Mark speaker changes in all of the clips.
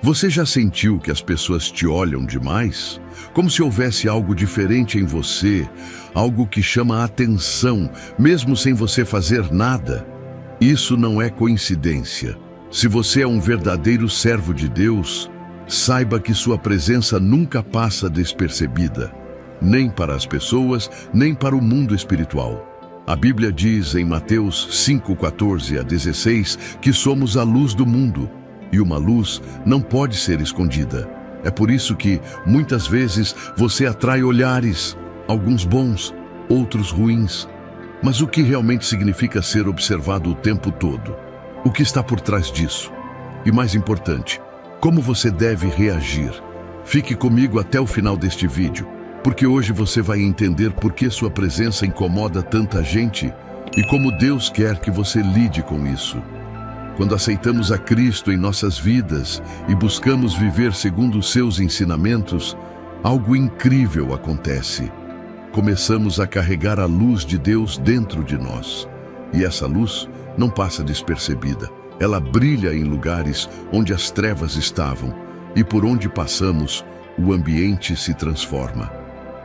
Speaker 1: Você já sentiu que as pessoas te olham demais? Como se houvesse algo diferente em você, algo que chama a atenção, mesmo sem você fazer nada? Isso não é coincidência. Se você é um verdadeiro servo de Deus, saiba que sua presença nunca passa despercebida, nem para as pessoas, nem para o mundo espiritual. A Bíblia diz em Mateus 5:14-16 que somos a luz do mundo, e uma luz não pode ser escondida. É por isso que, muitas vezes, você atrai olhares, alguns bons, outros ruins. Mas o que realmente significa ser observado o tempo todo? O que está por trás disso? E mais importante, como você deve reagir? Fique comigo até o final deste vídeo, porque hoje você vai entender por que sua presença incomoda tanta gente e como Deus quer que você lide com isso. Quando aceitamos a Cristo em nossas vidas e buscamos viver segundo os seus ensinamentos, algo incrível acontece. Começamos a carregar a luz de Deus dentro de nós. E essa luz não passa despercebida. Ela brilha em lugares onde as trevas estavam, e por onde passamos, o ambiente se transforma.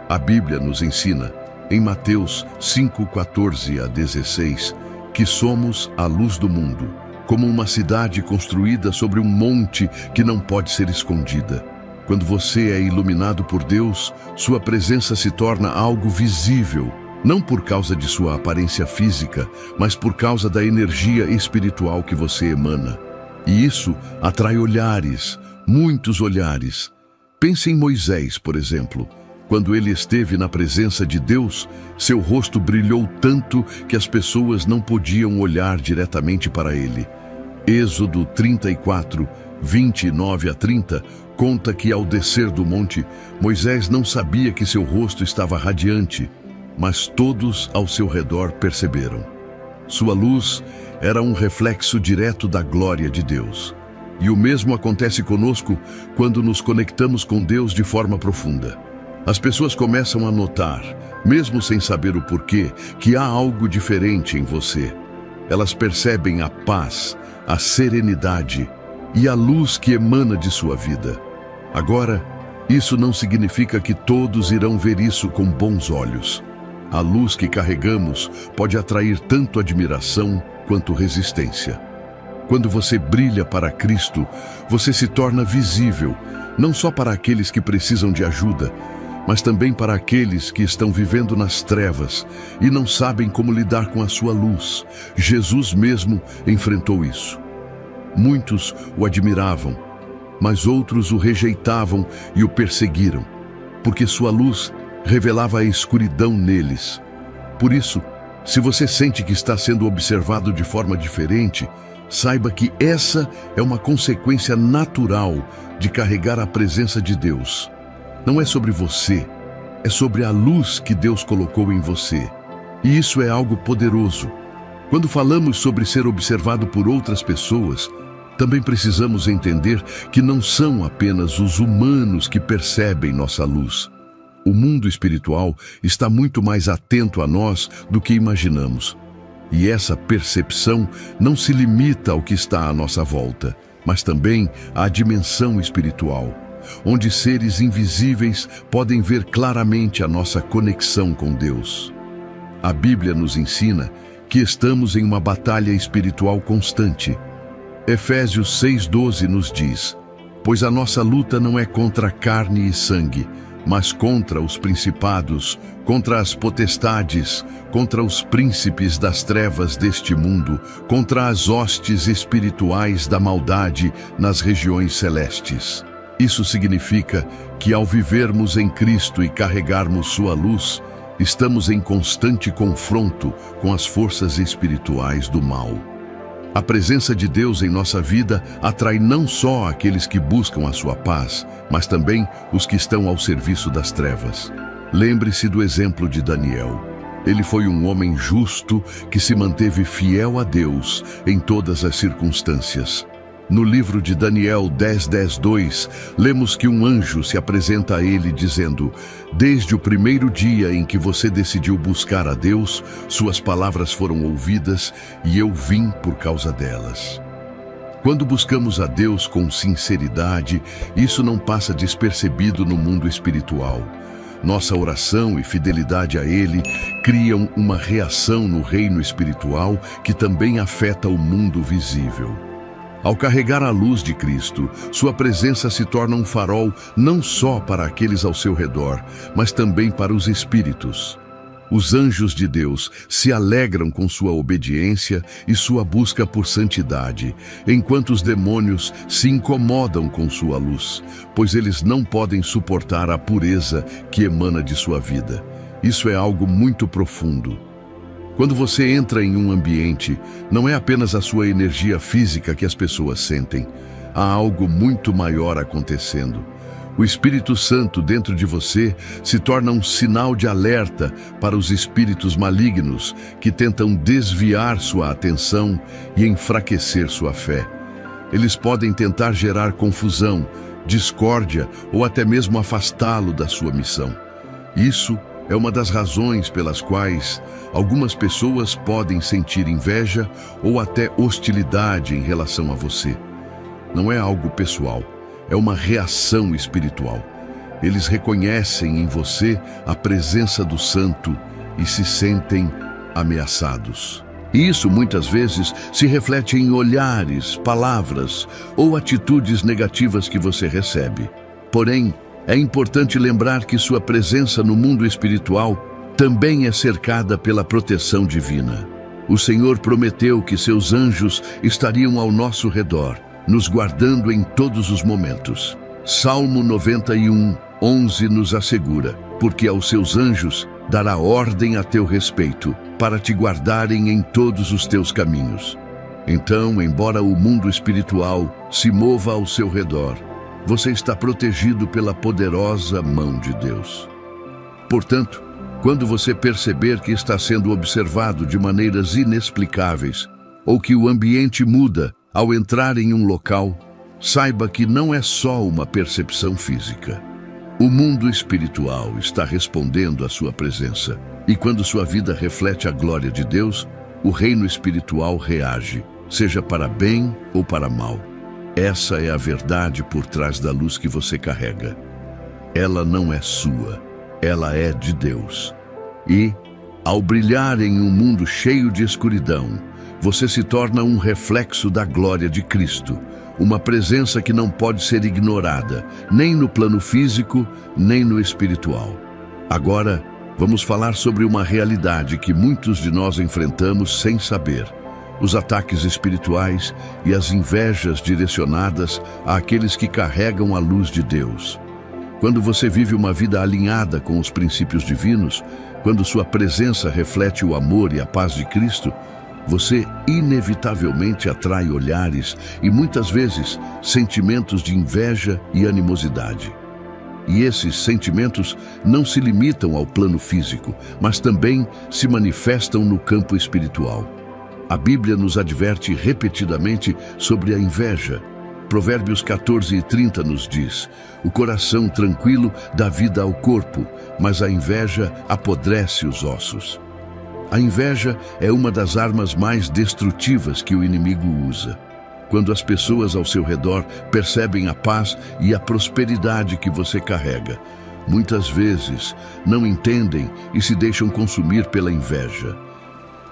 Speaker 1: A Bíblia nos ensina, em Mateus 5:14-16, que somos a luz do mundo, como uma cidade construída sobre um monte que não pode ser escondida. Quando você é iluminado por Deus, sua presença se torna algo visível, não por causa de sua aparência física, mas por causa da energia espiritual que você emana. E isso atrai olhares, muitos olhares. Pense em Moisés, por exemplo. Quando ele esteve na presença de Deus, seu rosto brilhou tanto que as pessoas não podiam olhar diretamente para ele. Êxodo 34:29-30 conta que ao descer do monte, Moisés não sabia que seu rosto estava radiante, mas todos ao seu redor perceberam. Sua luz era um reflexo direto da glória de Deus. E o mesmo acontece conosco quando nos conectamos com Deus de forma profunda. As pessoas começam a notar, mesmo sem saber o porquê, que há algo diferente em você. Elas percebem a paz, a serenidade e a luz que emana de sua vida. Agora, isso não significa que todos irão ver isso com bons olhos. A luz que carregamos pode atrair tanto admiração quanto resistência. Quando você brilha para Cristo, você se torna visível, não só para aqueles que precisam de ajuda, mas também para aqueles que estão vivendo nas trevas e não sabem como lidar com a sua luz. Jesus mesmo enfrentou isso. Muitos o admiravam, mas outros o rejeitavam e o perseguiram, porque sua luz revelava a escuridão neles. Por isso, se você sente que está sendo observado de forma diferente, saiba que essa é uma consequência natural de carregar a presença de Deus. Não é sobre você, é sobre a luz que Deus colocou em você. E isso é algo poderoso. Quando falamos sobre ser observado por outras pessoas, também precisamos entender que não são apenas os humanos que percebem nossa luz. O mundo espiritual está muito mais atento a nós do que imaginamos. E essa percepção não se limita ao que está à nossa volta, mas também à dimensão espiritual, onde seres invisíveis podem ver claramente a nossa conexão com Deus. A Bíblia nos ensina que estamos em uma batalha espiritual constante. Efésios 6:12 nos diz: pois a nossa luta não é contra carne e sangue, mas contra os principados, contra as potestades, contra os príncipes das trevas deste mundo, contra as hostes espirituais da maldade nas regiões celestes. Isso significa que ao vivermos em Cristo e carregarmos sua luz, estamos em constante confronto com as forças espirituais do mal. A presença de Deus em nossa vida atrai não só aqueles que buscam a sua paz, mas também os que estão ao serviço das trevas. Lembre-se do exemplo de Daniel. Ele foi um homem justo que se manteve fiel a Deus em todas as circunstâncias. No livro de Daniel 10:2, lemos que um anjo se apresenta a ele dizendo: desde o primeiro dia em que você decidiu buscar a Deus, suas palavras foram ouvidas e eu vim por causa delas. Quando buscamos a Deus com sinceridade, isso não passa despercebido no mundo espiritual. Nossa oração e fidelidade a Ele criam uma reação no reino espiritual que também afeta o mundo visível. Ao carregar a luz de Cristo, sua presença se torna um farol não só para aqueles ao seu redor, mas também para os espíritos. Os anjos de Deus se alegram com sua obediência e sua busca por santidade, enquanto os demônios se incomodam com sua luz, pois eles não podem suportar a pureza que emana de sua vida. Isso é algo muito profundo. Quando você entra em um ambiente, não é apenas a sua energia física que as pessoas sentem. Há algo muito maior acontecendo. O Espírito Santo dentro de você se torna um sinal de alerta para os espíritos malignos que tentam desviar sua atenção e enfraquecer sua fé. Eles podem tentar gerar confusão, discórdia ou até mesmo afastá-lo da sua missão. Isso é uma das razões pelas quais algumas pessoas podem sentir inveja ou até hostilidade em relação a você. Não é algo pessoal. É uma reação espiritual. Eles reconhecem em você a presença do Santo e se sentem ameaçados. E isso muitas vezes se reflete em olhares, palavras ou atitudes negativas que você recebe. Porém, é importante lembrar que sua presença no mundo espiritual também é cercada pela proteção divina. O Senhor prometeu que seus anjos estariam ao nosso redor, nos guardando em todos os momentos. Salmo 91:11 nos assegura: porque aos seus anjos dará ordem a teu respeito, para te guardarem em todos os teus caminhos. Então, embora o mundo espiritual se mova ao seu redor, você está protegido pela poderosa mão de Deus. Portanto, quando você perceber que está sendo observado de maneiras inexplicáveis, ou que o ambiente muda ao entrar em um local, saiba que não é só uma percepção física. O mundo espiritual está respondendo à sua presença, e quando sua vida reflete a glória de Deus, o reino espiritual reage, seja para bem ou para mal. Essa é a verdade por trás da luz que você carrega. Ela não é sua, ela é de Deus. E, ao brilhar em um mundo cheio de escuridão, você se torna um reflexo da glória de Cristo, uma presença que não pode ser ignorada, nem no plano físico, nem no espiritual. Agora, vamos falar sobre uma realidade que muitos de nós enfrentamos sem saber: os ataques espirituais e as invejas direcionadas àqueles que carregam a luz de Deus. Quando você vive uma vida alinhada com os princípios divinos, quando sua presença reflete o amor e a paz de Cristo, você inevitavelmente atrai olhares e muitas vezes sentimentos de inveja e animosidade. E esses sentimentos não se limitam ao plano físico, mas também se manifestam no campo espiritual. A Bíblia nos adverte repetidamente sobre a inveja. Provérbios 14:30 nos diz: o coração tranquilo dá vida ao corpo, mas a inveja apodrece os ossos. A inveja é uma das armas mais destrutivas que o inimigo usa. Quando as pessoas ao seu redor percebem a paz e a prosperidade que você carrega, muitas vezes não entendem e se deixam consumir pela inveja.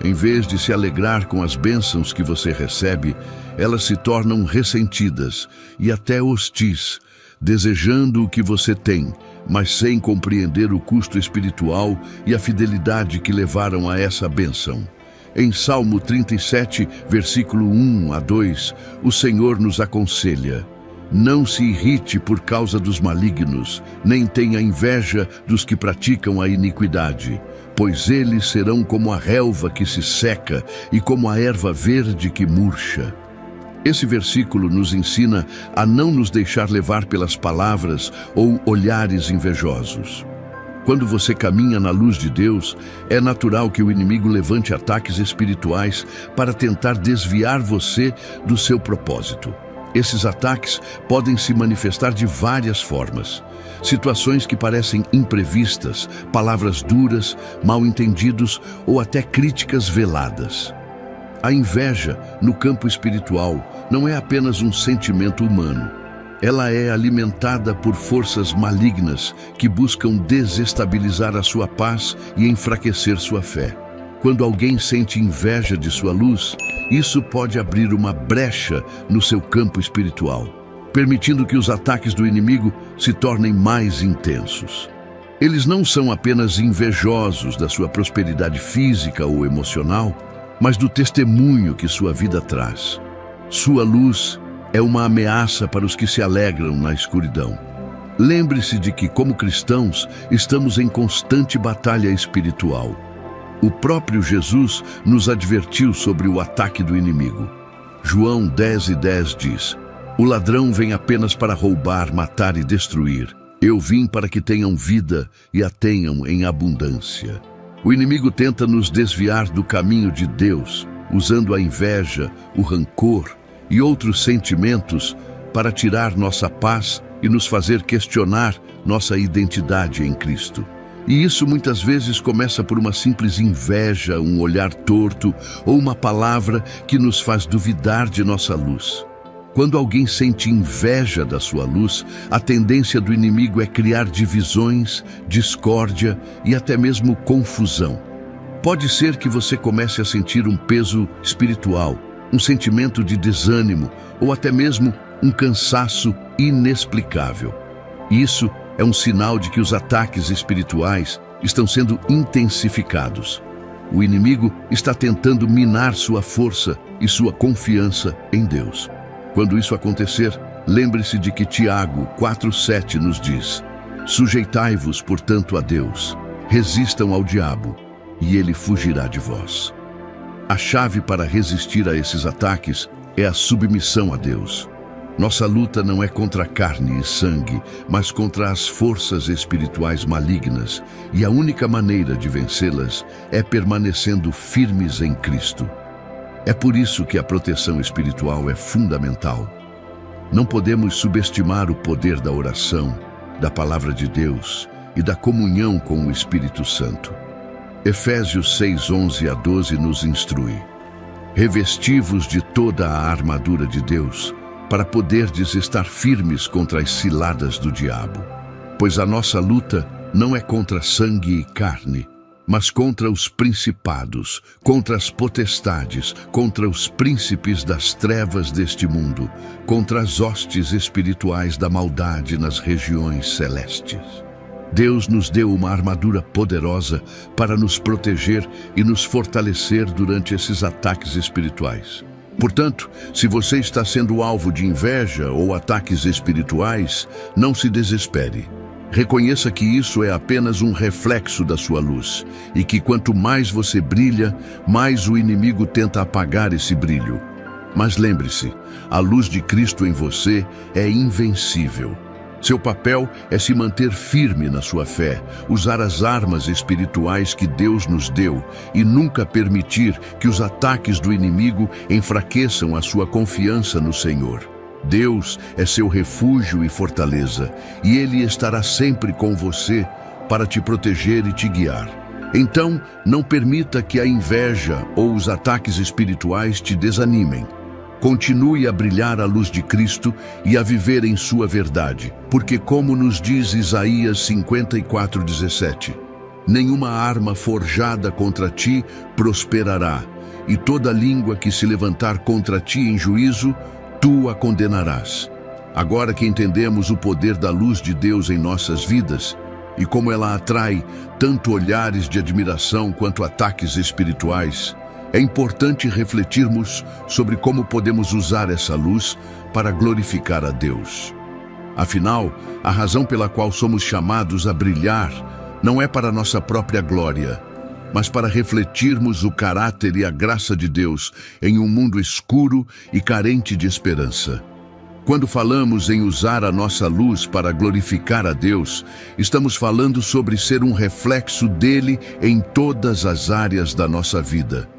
Speaker 1: Em vez de se alegrar com as bênçãos que você recebe, elas se tornam ressentidas e até hostis, desejando o que você tem, mas sem compreender o custo espiritual e a fidelidade que levaram a essa bênção. Em Salmo 37, versículo 1 a 2, o Senhor nos aconselha: não se irrite por causa dos malignos, nem tenha inveja dos que praticam a iniquidade, pois eles serão como a relva que se seca e como a erva verde que murcha. Esse versículo nos ensina a não nos deixar levar pelas palavras ou olhares invejosos. Quando você caminha na luz de Deus, é natural que o inimigo levante ataques espirituais para tentar desviar você do seu propósito. Esses ataques podem se manifestar de várias formas. Situações que parecem imprevistas, palavras duras, mal-entendidos ou até críticas veladas. A inveja, no campo espiritual, não é apenas um sentimento humano. Ela é alimentada por forças malignas que buscam desestabilizar a sua paz e enfraquecer sua fé. Quando alguém sente inveja de sua luz, isso pode abrir uma brecha no seu campo espiritual, permitindo que os ataques do inimigo se tornem mais intensos. Eles não são apenas invejosos da sua prosperidade física ou emocional, mas do testemunho que sua vida traz. Sua luz é uma ameaça para os que se alegram na escuridão. Lembre-se de que, como cristãos, estamos em constante batalha espiritual. O próprio Jesus nos advertiu sobre o ataque do inimigo. João 10:10 diz: "O ladrão vem apenas para roubar, matar e destruir. Eu vim para que tenham vida e a tenham em abundância." O inimigo tenta nos desviar do caminho de Deus, usando a inveja, o rancor e outros sentimentos para tirar nossa paz e nos fazer questionar nossa identidade em Cristo. E isso muitas vezes começa por uma simples inveja, um olhar torto ou uma palavra que nos faz duvidar de nossa luz. Quando alguém sente inveja da sua luz, a tendência do inimigo é criar divisões, discórdia e até mesmo confusão. Pode ser que você comece a sentir um peso espiritual, um sentimento de desânimo ou até mesmo um cansaço inexplicável. Isso é um sinal de que os ataques espirituais estão sendo intensificados. O inimigo está tentando minar sua força e sua confiança em Deus. Quando isso acontecer, lembre-se de que Tiago 4:7 nos diz: "Sujeitai-vos, portanto, a Deus, resistam ao diabo, e ele fugirá de vós." A chave para resistir a esses ataques é a submissão a Deus. Nossa luta não é contra carne e sangue, mas contra as forças espirituais malignas, e a única maneira de vencê-las é permanecendo firmes em Cristo. É por isso que a proteção espiritual é fundamental. Não podemos subestimar o poder da oração, da palavra de Deus e da comunhão com o Espírito Santo. Efésios 6:11-12 nos instrui: "Revesti-vos de toda a armadura de Deus, para poderdes estar firmes contra as ciladas do diabo. Pois a nossa luta não é contra sangue e carne, mas contra os principados, contra as potestades, contra os príncipes das trevas deste mundo, contra as hostes espirituais da maldade nas regiões celestes." Deus nos deu uma armadura poderosa para nos proteger e nos fortalecer durante esses ataques espirituais. Portanto, se você está sendo alvo de inveja ou ataques espirituais, não se desespere. Reconheça que isso é apenas um reflexo da sua luz, e que quanto mais você brilha, mais o inimigo tenta apagar esse brilho. Mas lembre-se, a luz de Cristo em você é invencível. Seu papel é se manter firme na sua fé, usar as armas espirituais que Deus nos deu e nunca permitir que os ataques do inimigo enfraqueçam a sua confiança no Senhor. Deus é seu refúgio e fortaleza, e Ele estará sempre com você para te proteger e te guiar. Então, não permita que a inveja ou os ataques espirituais te desanimem. Continue a brilhar a luz de Cristo e a viver em sua verdade, porque como nos diz Isaías 54:17, "Nenhuma arma forjada contra ti prosperará, e toda língua que se levantar contra ti em juízo, tu a condenarás." Agora que entendemos o poder da luz de Deus em nossas vidas, e como ela atrai tanto olhares de admiração quanto ataques espirituais, é importante refletirmos sobre como podemos usar essa luz para glorificar a Deus. Afinal, a razão pela qual somos chamados a brilhar não é para nossa própria glória, mas para refletirmos o caráter e a graça de Deus em um mundo escuro e carente de esperança. Quando falamos em usar a nossa luz para glorificar a Deus, estamos falando sobre ser um reflexo dele em todas as áreas da nossa vida.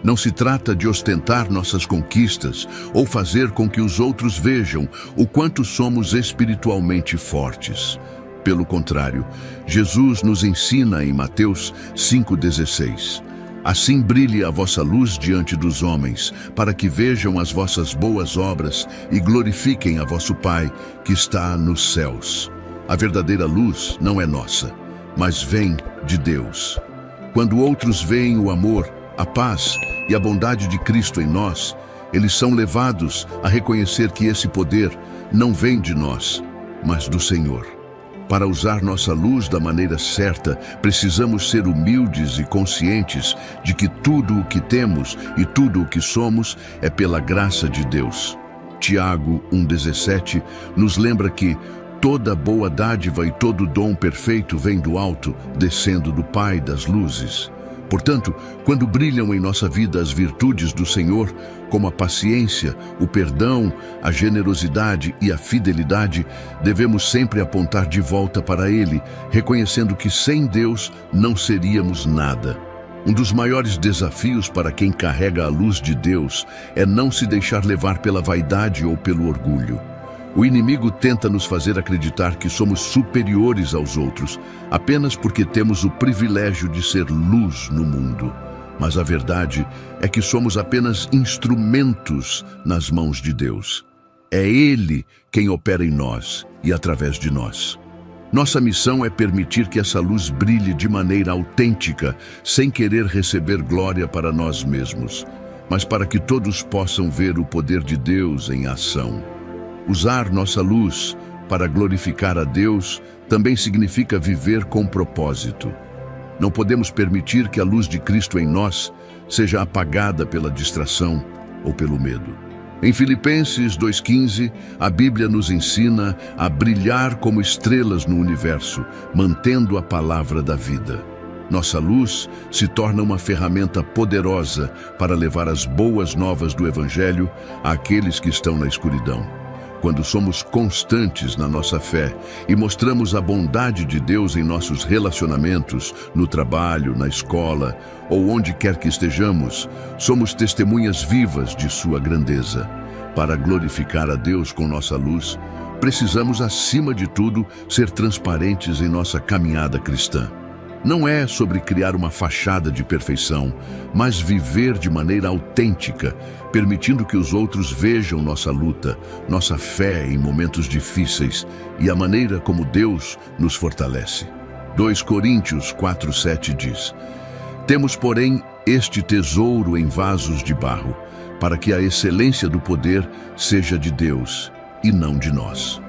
Speaker 1: Não se trata de ostentar nossas conquistas ou fazer com que os outros vejam o quanto somos espiritualmente fortes. Pelo contrário, Jesus nos ensina em Mateus 5,16: Assim brilhe a vossa luz diante dos homens, para que vejam as vossas boas obras e glorifiquem a vosso Pai, que está nos céus. A verdadeira luz não é nossa, mas vem de Deus. Quando outros veem o amor, a paz e a bondade de Cristo em nós, eles são levados a reconhecer que esse poder não vem de nós, mas do Senhor. Para usar nossa luz da maneira certa, precisamos ser humildes e conscientes de que tudo o que temos e tudo o que somos é pela graça de Deus. Tiago 1,17 nos lembra que toda boa dádiva e todo dom perfeito vem do alto, descendo do Pai das luzes. Portanto, quando brilham em nossa vida as virtudes do Senhor, como a paciência, o perdão, a generosidade e a fidelidade, devemos sempre apontar de volta para Ele, reconhecendo que sem Deus não seríamos nada. Um dos maiores desafios para quem carrega a luz de Deus é não se deixar levar pela vaidade ou pelo orgulho. O inimigo tenta nos fazer acreditar que somos superiores aos outros, apenas porque temos o privilégio de ser luz no mundo. Mas a verdade é que somos apenas instrumentos nas mãos de Deus. É Ele quem opera em nós e através de nós. Nossa missão é permitir que essa luz brilhe de maneira autêntica, sem querer receber glória para nós mesmos, mas para que todos possam ver o poder de Deus em ação. Usar nossa luz para glorificar a Deus também significa viver com propósito. Não podemos permitir que a luz de Cristo em nós seja apagada pela distração ou pelo medo. Em Filipenses 2,15, a Bíblia nos ensina a brilhar como estrelas no universo, mantendo a palavra da vida. Nossa luz se torna uma ferramenta poderosa para levar as boas novas do Evangelho àqueles que estão na escuridão. Quando somos constantes na nossa fé e mostramos a bondade de Deus em nossos relacionamentos, no trabalho, na escola ou onde quer que estejamos, somos testemunhas vivas de sua grandeza. Para glorificar a Deus com nossa luz, precisamos, acima de tudo, ser transparentes em nossa caminhada cristã. Não é sobre criar uma fachada de perfeição, mas viver de maneira autêntica, permitindo que os outros vejam nossa luta, nossa fé em momentos difíceis e a maneira como Deus nos fortalece. 2 Coríntios 4,7 diz: Temos, porém, este tesouro em vasos de barro, para que a excelência do poder seja de Deus e não de nós.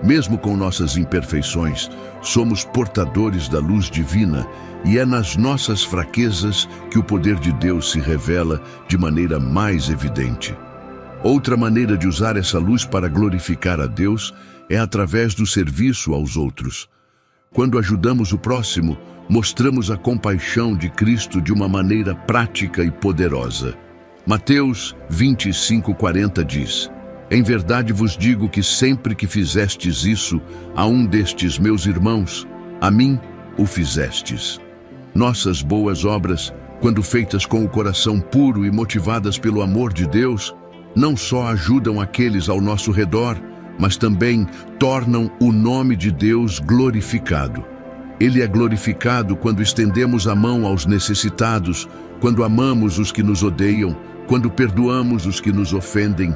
Speaker 1: Mesmo com nossas imperfeições, somos portadores da luz divina e é nas nossas fraquezas que o poder de Deus se revela de maneira mais evidente. Outra maneira de usar essa luz para glorificar a Deus é através do serviço aos outros. Quando ajudamos o próximo, mostramos a compaixão de Cristo de uma maneira prática e poderosa. Mateus 25,40 diz: Em verdade vos digo que sempre que fizestes isso a um destes meus irmãos, a mim o fizestes. Nossas boas obras, quando feitas com o coração puro e motivadas pelo amor de Deus, não só ajudam aqueles ao nosso redor, mas também tornam o nome de Deus glorificado. Ele é glorificado quando estendemos a mão aos necessitados, quando amamos os que nos odeiam, quando perdoamos os que nos ofendem,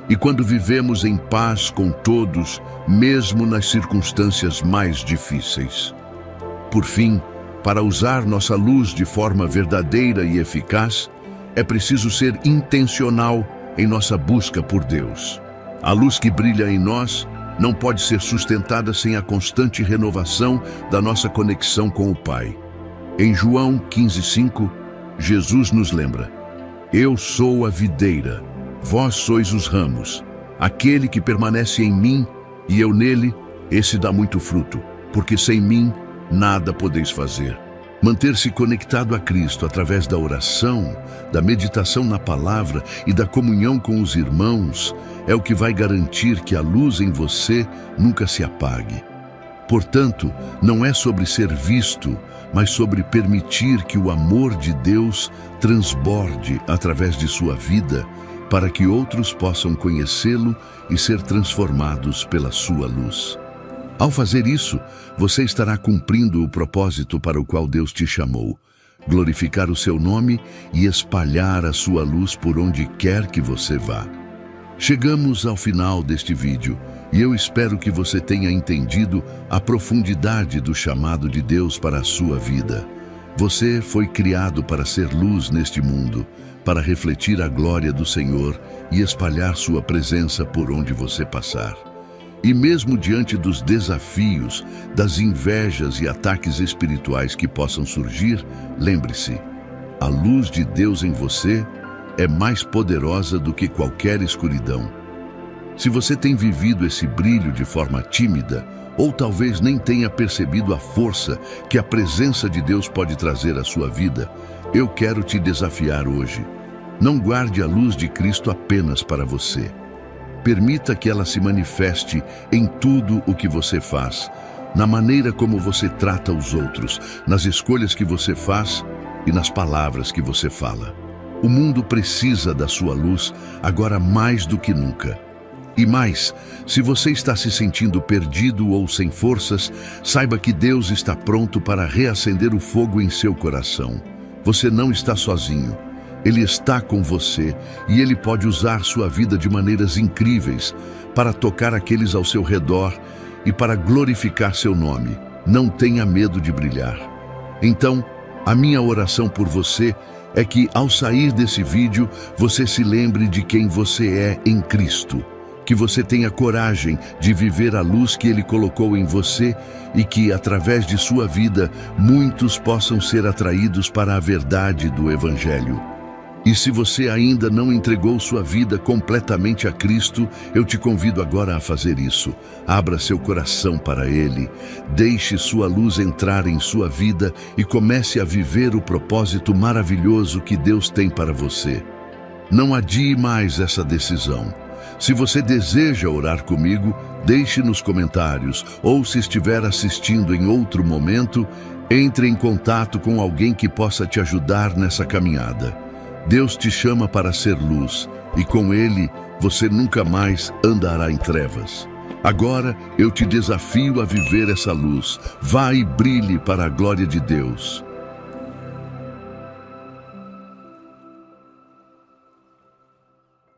Speaker 1: e quando vivemos em paz com todos, mesmo nas circunstâncias mais difíceis. Por fim, para usar nossa luz de forma verdadeira e eficaz, é preciso ser intencional em nossa busca por Deus. A luz que brilha em nós não pode ser sustentada sem a constante renovação da nossa conexão com o Pai. Em João 15,5, Jesus nos lembra: Eu sou a videira, vós sois os ramos. Aquele que permanece em mim e eu nele, esse dá muito fruto, porque sem mim nada podeis fazer. Manter-se conectado a Cristo através da oração, da meditação na palavra e da comunhão com os irmãos é o que vai garantir que a luz em você nunca se apague. Portanto, não é sobre ser visto, mas sobre permitir que o amor de Deus transborde através de sua vida, para que outros possam conhecê-lo e ser transformados pela sua luz. Ao fazer isso, você estará cumprindo o propósito para o qual Deus te chamou: glorificar o seu nome e espalhar a sua luz por onde quer que você vá. Chegamos ao final deste vídeo e eu espero que você tenha entendido a profundidade do chamado de Deus para a sua vida. Você foi criado para ser luz neste mundo, para refletir a glória do Senhor e espalhar sua presença por onde você passar. E mesmo diante dos desafios, das invejas e ataques espirituais que possam surgir, lembre-se, a luz de Deus em você é mais poderosa do que qualquer escuridão. Se você tem vivido esse brilho de forma tímida, ou talvez nem tenha percebido a força que a presença de Deus pode trazer à sua vida, eu quero te desafiar hoje. Não guarde a luz de Cristo apenas para você. Permita que ela se manifeste em tudo o que você faz, na maneira como você trata os outros, nas escolhas que você faz e nas palavras que você fala. O mundo precisa da sua luz agora mais do que nunca. E mais, se você está se sentindo perdido ou sem forças, saiba que Deus está pronto para reacender o fogo em seu coração. Você não está sozinho. Ele está com você e Ele pode usar sua vida de maneiras incríveis para tocar aqueles ao seu redor e para glorificar seu nome. Não tenha medo de brilhar. Então, a minha oração por você é que, ao sair desse vídeo, você se lembre de quem você é em Cristo. Que você tenha coragem de viver a luz que Ele colocou em você e que, através de sua vida, muitos possam ser atraídos para a verdade do Evangelho. E se você ainda não entregou sua vida completamente a Cristo, eu te convido agora a fazer isso. Abra seu coração para Ele, deixe sua luz entrar em sua vida e comece a viver o propósito maravilhoso que Deus tem para você. Não adie mais essa decisão. Se você deseja orar comigo, deixe nos comentários, ou se estiver assistindo em outro momento, entre em contato com alguém que possa te ajudar nessa caminhada. Deus te chama para ser luz, e com Ele você nunca mais andará em trevas. Agora eu te desafio a viver essa luz. Vá e brilhe para a glória de Deus.